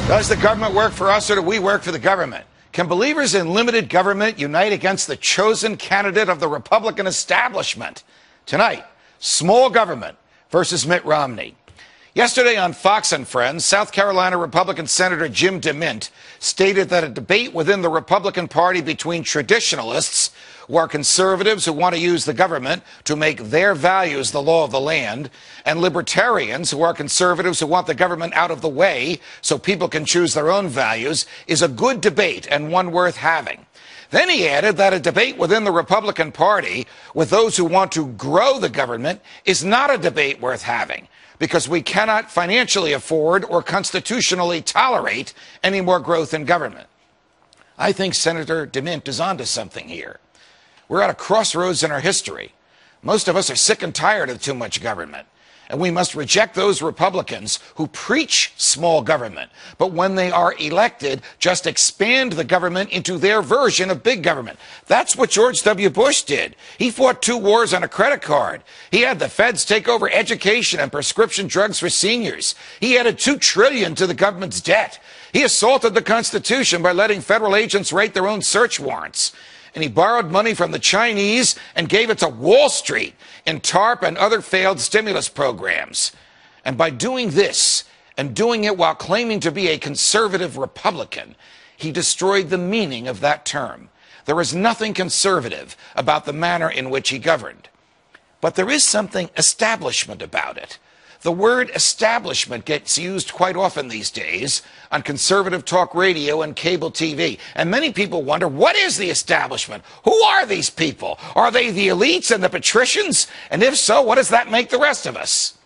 Does the government work for us or do we work for the government? Can believers in limited government unite against the chosen candidate of the Republican establishment? Tonight, small government versus Mitt Romney. Yesterday on Fox and Friends, South Carolina Republican Senator Jim DeMint stated that a debate within the Republican Party between traditionalists, who are conservatives who want to use the government to make their values the law of the land, and libertarians who are conservatives who want the government out of the way so people can choose their own values, is a good debate and one worth having. Then he added that a debate within the Republican Party with those who want to grow the government is not a debate worth having, because we cannot financially afford or constitutionally tolerate any more growth in government. I think Senator DeMint is onto something here. We're at a crossroads in our history. Most of us are sick and tired of too much government, and we must reject those Republicans who preach small government, but when they are elected, just expand the government into their version of big government. That's what George W. Bush did. He fought 2 wars on a credit card. He had the feds take over education and prescription drugs for seniors. He added $2 trillion to the government's debt. He assaulted the Constitution by letting federal agents write their own search warrants. And he borrowed money from the Chinese and gave it to Wall Street in TARP and other failed stimulus programs. And by doing this, and doing it while claiming to be a conservative Republican, he destroyed the meaning of that term. There is nothing conservative about the manner in which he governed. But there is something establishment about it. The word establishment gets used quite often these days on conservative talk radio and cable TV. And many people wonder, what is the establishment? Who are these people? Are they the elites and the patricians? And if so, what does that make the rest of us?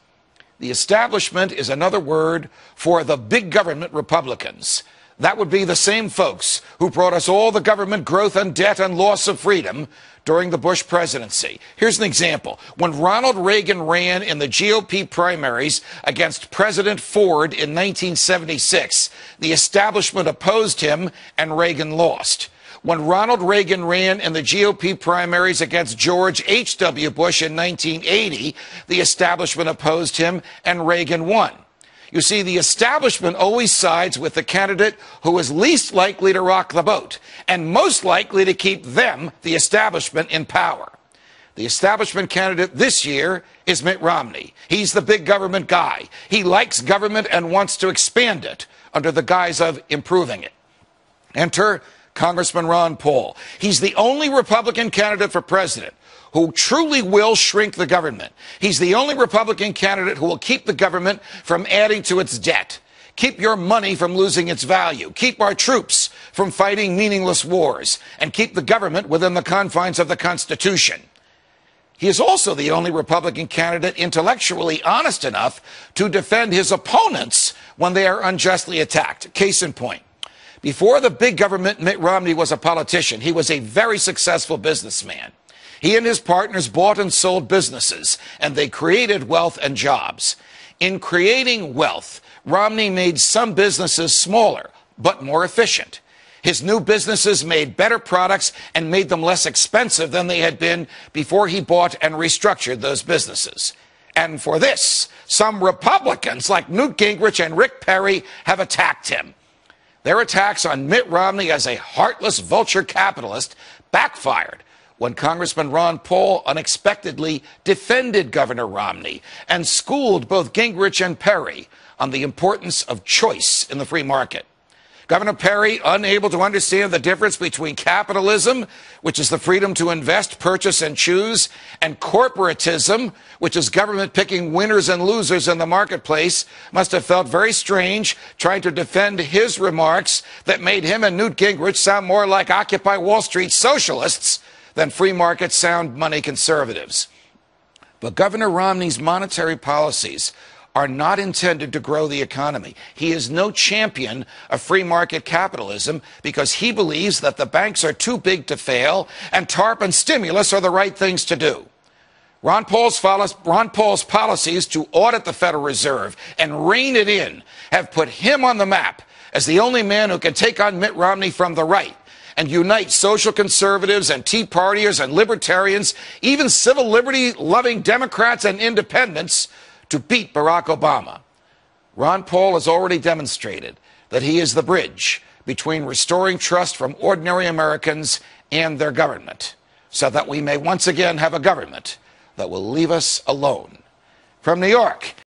The establishment is another word for the big government Republicans. That would be the same folks who brought us all the government growth and debt and loss of freedom during the Bush presidency. Here's an example. When Ronald Reagan ran in the GOP primaries against President Ford in 1976, the establishment opposed him and Reagan lost. When Ronald Reagan ran in the GOP primaries against George H.W. Bush in 1980, the establishment opposed him and Reagan won. You see, the establishment always sides with the candidate who is least likely to rock the boat and most likely to keep them, the establishment, in power. The establishment candidate this year is Mitt Romney. He's the big government guy. He likes government and wants to expand it under the guise of improving it. Enter Congressman Ron Paul. He's the only Republican candidate for president who truly will shrink the government. He's the only Republican candidate who will keep the government from adding to its debt, keep your money from losing its value, keep our troops from fighting meaningless wars, and keep the government within the confines of the Constitution. He is also the only Republican candidate intellectually honest enough to defend his opponents when they are unjustly attacked. Case in point. Before the big government, Mitt Romney was a politician. He was a very successful businessman. He and his partners bought and sold businesses, and they created wealth and jobs. In creating wealth, Romney made some businesses smaller, but more efficient. His new businesses made better products and made them less expensive than they had been before he bought and restructured those businesses. And for this, some Republicans like Newt Gingrich and Rick Perry have attacked him. Their attacks on Mitt Romney as a heartless vulture capitalist backfired when Congressman Ron Paul unexpectedly defended Governor Romney and schooled both Gingrich and Perry on the importance of choice in the free market. Governor Perry, unable to understand the difference between capitalism, which is the freedom to invest, purchase, and choose, and corporatism, which is government picking winners and losers in the marketplace, must have felt very strange trying to defend his remarks that made him and Newt Gingrich sound more like Occupy Wall Street socialists than free market sound money conservatives. But Governor Romney's monetary policies are not intended to grow the economy. He is no champion of free market capitalism because he believes that the banks are too big to fail and TARP and stimulus are the right things to do. Ron Paul's policies to audit the Federal Reserve and rein it in have put him on the map as the only man who can take on Mitt Romney from the right and unite social conservatives and Tea Partiers and libertarians, even civil liberty-loving Democrats and independents, to beat Barack Obama. Ron Paul has already demonstrated that he is the bridge between restoring trust from ordinary Americans and their government, so that we may once again have a government that will leave us alone. From New York,